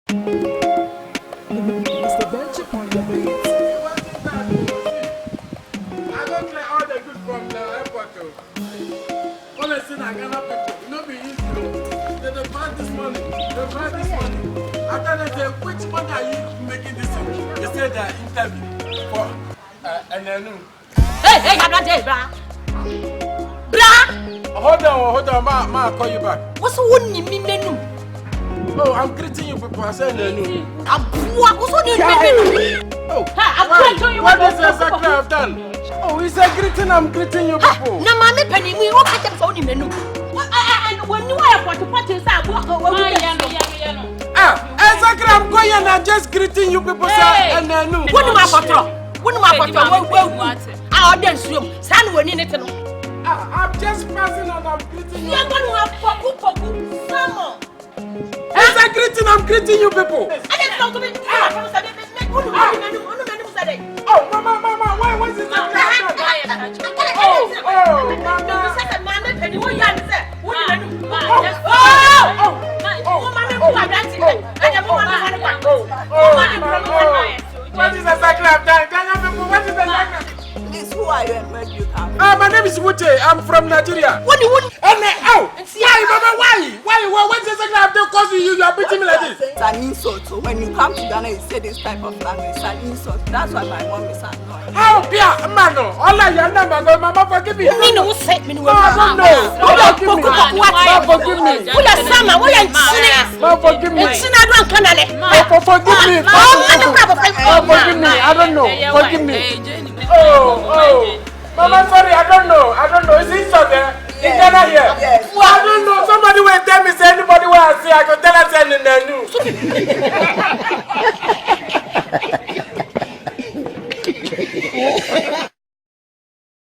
Mr. Benchik on the beat. I don't play all the good from the airport. Honestly, I cannot people. You know, be easy. They buy this money. They buy this money. After they say, which money are you making this in? They say the interview for and then. Hey, I'm not there, brah. Brah! Hold on, ma, call you back. What's one in me menu? Oh, I'm greeting you people. I said no. I'm poor. What's on your menu? Oh, I'm greeting you. What is exactly I've done? Oh, he's a greeting. I'm greeting you people. No, mommy, penny, we won't catch up on the menu. And when you are what to put inside, Exactly. I'm going and I'm just greeting you people. And then no. What do my photo? What do my photo? I'll dance you. Stand when in it. I'm just passing and I'm greeting you. You're going to have poku. As I'm greeting you people. I didn't talk to me. Oh, mama, why was it that? What is exactly I've done? What is exactly? Please, who are you and where do you come from? My name is Wuche. I'm from Nigeria. What do you want? And why, mama, why? What is exactly I've done? Because you are beating me like this. It's an insult. So when you come to Ghana, you say this type of language. It's an insult. That's why my mom is annoyed. How, Pia, mano? All I know, mama, forgive me. Me no say me no. Mama, no. Forgive me. Forgive me. Who ya sama? Who ya chine? Mama, forgive me. Chine do kanale. Forgive me. Forgive me. I don't know. Forgive me. Oh. Mama, sorry, I don't know. Is it so there? In Ghana here? Yes. Well, I don't know. Somebody will tell me, say anybody will see. I can tell us in the news.